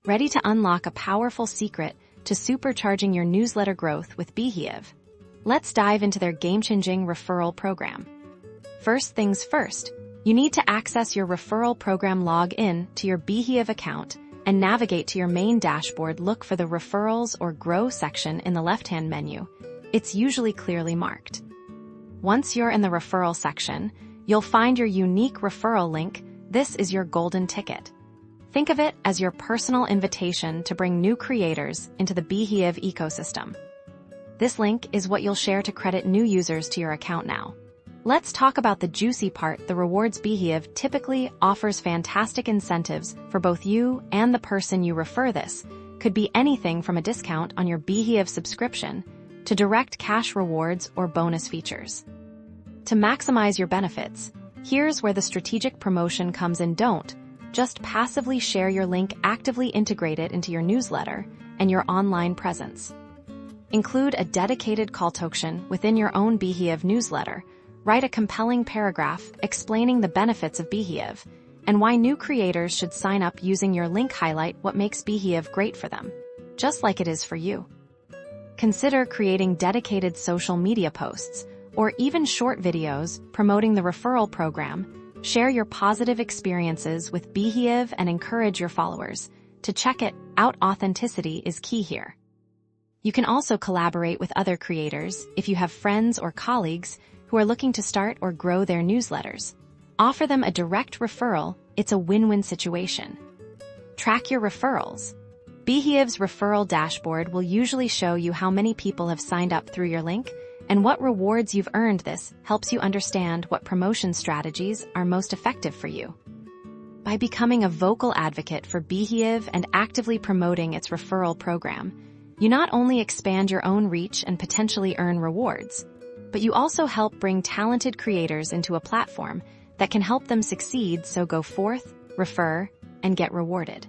Ready to unlock a powerful secret to supercharging your newsletter growth with Beehiiv? Let's dive into their game-changing referral program. First things first, you need to access your referral program login to your Beehiiv account and navigate to your main dashboard. Look for the Referrals or Grow section in the left-hand menu. It's usually clearly marked. Once you're in the referral section, you'll find your unique referral link. This is your golden ticket. Think of it as your personal invitation to bring new creators into the Beehiiv ecosystem. This link is what you'll share to credit new users to your account now. Let's talk about the juicy part. The rewards. Beehiiv typically offers fantastic incentives for both you and the person you refer. This could be anything from a discount on your Beehiiv subscription to direct cash rewards or bonus features. To maximize your benefits, here's where the strategic promotion comes in. Don't just passively share your link, actively integrate it into your newsletter and your online presence. Include a dedicated call to action within your own Beehiiv newsletter. Write a compelling paragraph explaining the benefits of Beehiiv and why new creators should sign up using your link. Highlight what makes Beehiiv great for them, just like it is for you. Consider creating dedicated social media posts or even short videos promoting the referral program. Share your positive experiences with Beehiiv and encourage your followers to check it out. Authenticity is key here. You can also collaborate with other creators if you have friends or colleagues who are looking to start or grow their newsletters. Offer them a direct referral. It's a win-win situation. Track your referrals. Beehiiv's referral dashboard will usually show you how many people have signed up through your link and what rewards you've earned. This helps you understand what promotion strategies are most effective for you. By becoming a vocal advocate for Beehiiv and actively promoting its referral program, you not only expand your own reach and potentially earn rewards, but you also help bring talented creators into a platform that can help them succeed. So go forth, refer, and get rewarded.